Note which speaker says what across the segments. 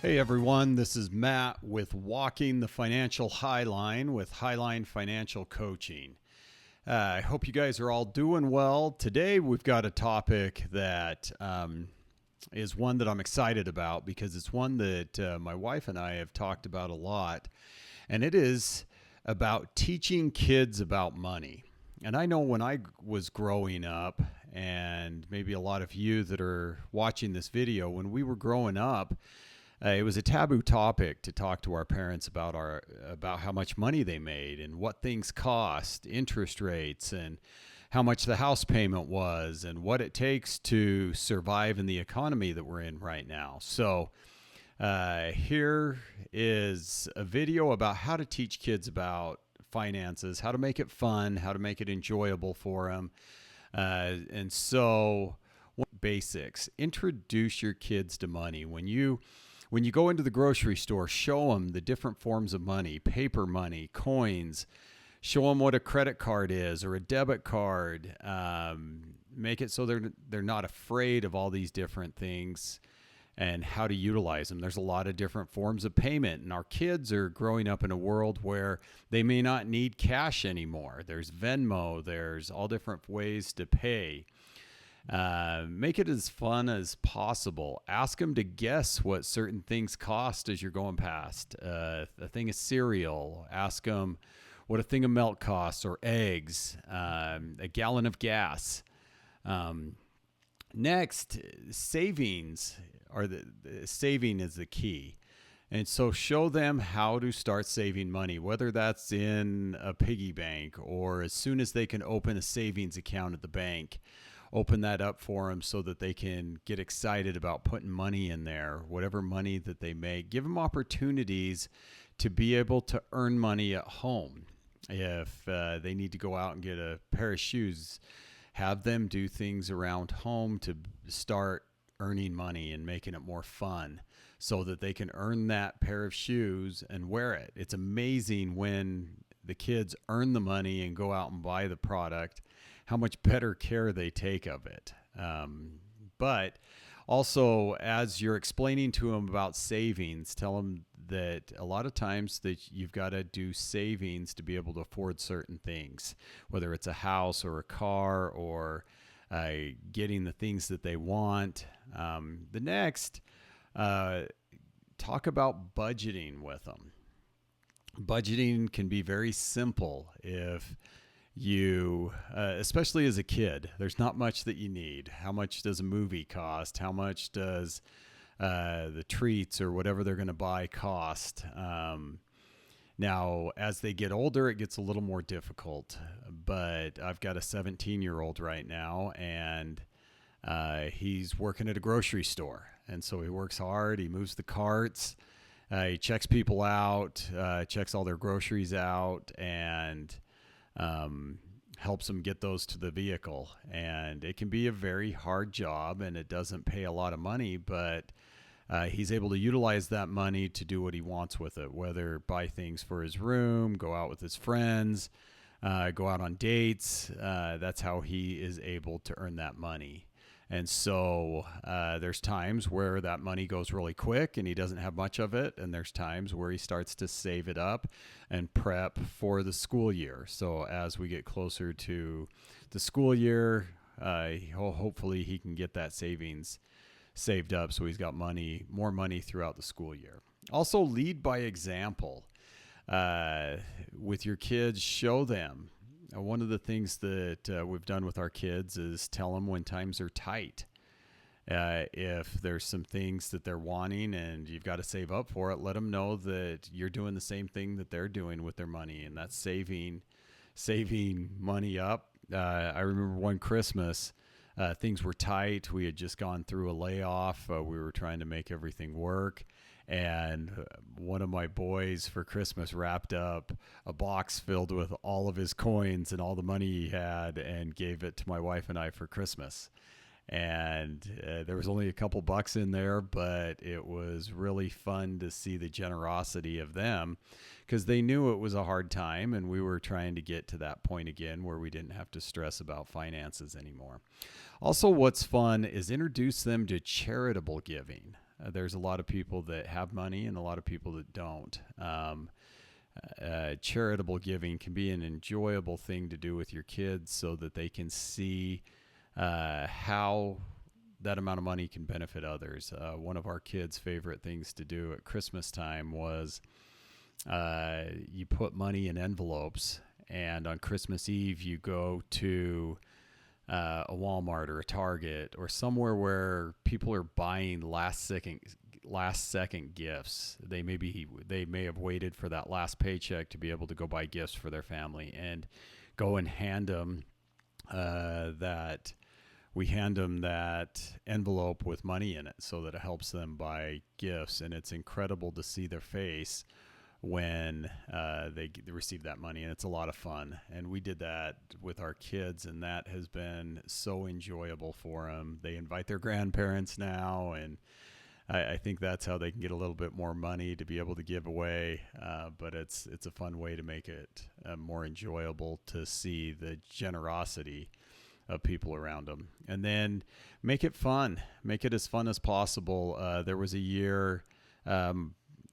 Speaker 1: Hey everyone, this is Matt with Walking the Financial Highline with Highline Financial Coaching. I hope you guys are all doing well. Today we've got a topic that is one that I'm excited about because it's one that my wife and I have talked about a lot, and it is about teaching kids about money. And I know when I was growing up, and maybe a lot of you that are watching this video, when we were growing up, it was a taboo topic to talk to our parents about how much money they made and what things cost, interest rates, and how much the house payment was, and what it takes to survive in the economy that we're in right now. So here is a video about how to teach kids about finances, how to make it fun, how to make it enjoyable for them. And so, basics. Introduce your kids to money. When you go into the grocery store, show them the different forms of money, paper money, coins. Show them what a credit card is or a debit card. Make it so they're not afraid of all these different things and how to utilize them. There's a lot of different forms of payment, and our kids are growing up in a world where they may not need cash anymore. There's Venmo. There's all different ways to pay. Make it as fun as possible. Ask them to guess what certain things cost as you're going past a thing of cereal. Ask them what a thing of milk costs, or eggs, a gallon of gas. Next, savings saving is the key. And so show them how to start saving money, whether that's in a piggy bank or as soon as they can open a savings account at the bank. Open that up for them so that they can get excited about putting money in there, whatever money that they make. Give them opportunities to be able to earn money at home. If they need to go out and get a pair of shoes, have them do things around home to start earning money and making it more fun so that they can earn that pair of shoes and wear it. It's amazing when the kids earn the money and go out and buy the product, how much better care they take of it. But also, as you're explaining to them about savings, tell them that a lot of times that you've got to do savings to be able to afford certain things, whether it's a house or a car or getting the things that they want. The next, talk about budgeting with them. Budgeting can be very simple if you, especially as a kid, there's not much that you need. How much does a movie cost? How much does the treats or whatever they're going to buy cost? Now, as they get older, it gets a little more difficult. But I've got a 17-year-old right now, and he's working at a grocery store. And so he works hard. He moves the carts. He checks people out, checks all their groceries out, and helps them get those to the vehicle. And it can be a very hard job, and it doesn't pay a lot of money, but he's able to utilize that money to do what he wants with it, whether buy things for his room, go out with his friends, go out on dates. That's how he is able to earn that money. And so there's times where that money goes really quick and he doesn't have much of it. And there's times where he starts to save it up and prep for the school year. So as we get closer to the school year, hopefully he can get that savings saved up so he's got more money throughout the school year. Also, lead by example. With your kids, show them. One of the things that we've done with our kids is tell them when times are tight. If there's some things that they're wanting and you've got to save up for it, let them know that you're doing the same thing that they're doing with their money, and that's saving money up. I remember one Christmas, things were tight. We had just gone through a layoff. We were trying to make everything work. And one of my boys for Christmas wrapped up a box filled with all of his coins and all the money he had and gave it to my wife and I for Christmas. And there was only a couple bucks in there, but it was really fun to see the generosity of them because they knew it was a hard time, and we were trying to get to that point again where we didn't have to stress about finances anymore. Also, what's fun is introduce them to charitable giving. There's a lot of people that have money and a lot of people that don't. Charitable giving can be an enjoyable thing to do with your kids so that they can see how that amount of money can benefit others. One of our kids' favorite things to do at Christmas time was you put money in envelopes, and on Christmas Eve you go to a Walmart or a Target or somewhere where people are buying last second gifts. They may have waited for that last paycheck to be able to go buy gifts for their family, and go and hand them that envelope with money in it so that it helps them buy gifts. And it's incredible to see their face when they receive that money, and it's a lot of fun. And we did that with our kids, and that has been so enjoyable for them. They invite their grandparents now, and I think that's how they can get a little bit more money to be able to give away. But it's a fun way to make it more enjoyable to see the generosity of people around them. And then make it fun. Make it as fun as possible. There was a year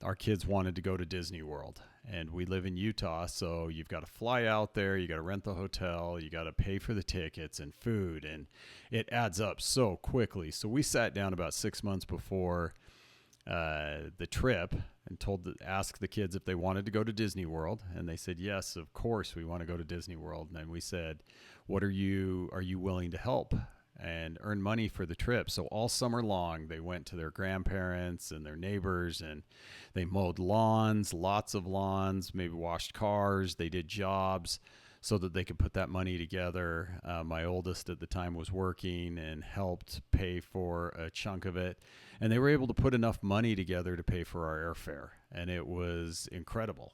Speaker 1: our kids wanted to go to Disney World, and we live in Utah, so you've got to fly out there, you got to rent the hotel, you got to pay for the tickets and food, and it adds up so quickly. So we sat down about 6 months before the trip and asked the kids if they wanted to go to Disney World, and they said yes, of course we want to go to Disney World. And then we said, are you willing to help and earn money for the trip? So all summer long, they went to their grandparents and their neighbors, and they mowed lawns, lots of lawns, maybe washed cars. They did jobs so that they could put that money together. My oldest at the time was working and helped pay for a chunk of it. And they were able to put enough money together to pay for our airfare. And it was incredible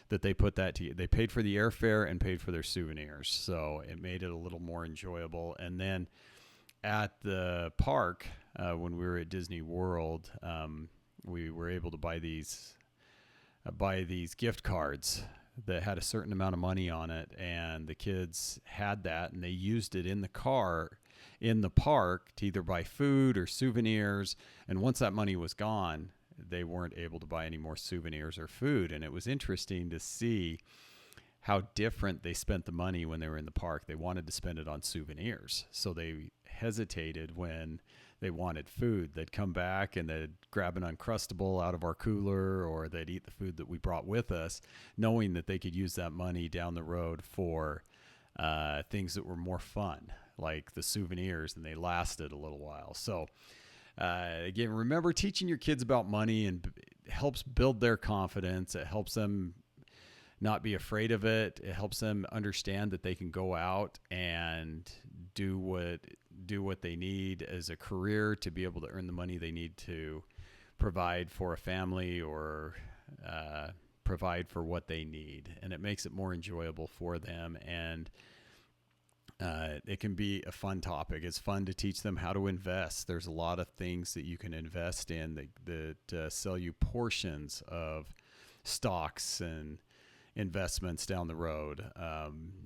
Speaker 1: that they put that to. They paid for the airfare and paid for their souvenirs. So it made it a little more enjoyable. And then at the park, when we were at Disney World, we were able to buy these gift cards that had a certain amount of money on it, and the kids had that, and they used it in the car in the park to either buy food or souvenirs. And once that money was gone, they weren't able to buy any more souvenirs or food. And it was interesting to see how different they spent the money when they were in the park. They wanted to spend it on souvenirs, so they hesitated when they wanted food. They'd come back and they'd grab an Uncrustable out of our cooler, or they'd eat the food that we brought with us, knowing that they could use that money down the road for things that were more fun, like the souvenirs, and they lasted a little while. So again, remember, teaching your kids about money and helps build their confidence. It helps them not be afraid of it. It helps them understand that they can go out and do what they need as a career to be able to earn the money they need to provide for a family, or provide for what they need. And it makes it more enjoyable for them. And it can be a fun topic. It's fun to teach them how to invest. There's a lot of things that you can invest in that sell you portions of stocks and investments down the road.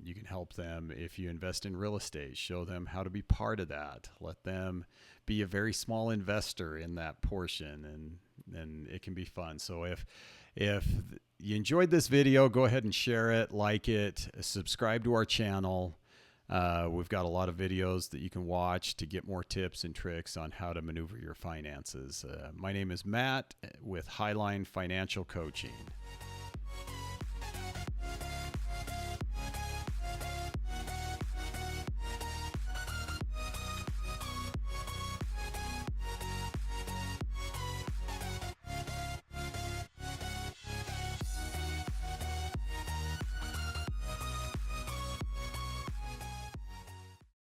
Speaker 1: You can help them if you invest in real estate. Show them how to be part of that. Let them be a very small investor in that portion, and it can be fun. So if you enjoyed this video, go ahead and share it, like it, subscribe to our channel. We've got a lot of videos that you can watch to get more tips and tricks on how to maneuver your finances. My name is Matt with Highline Financial Coaching.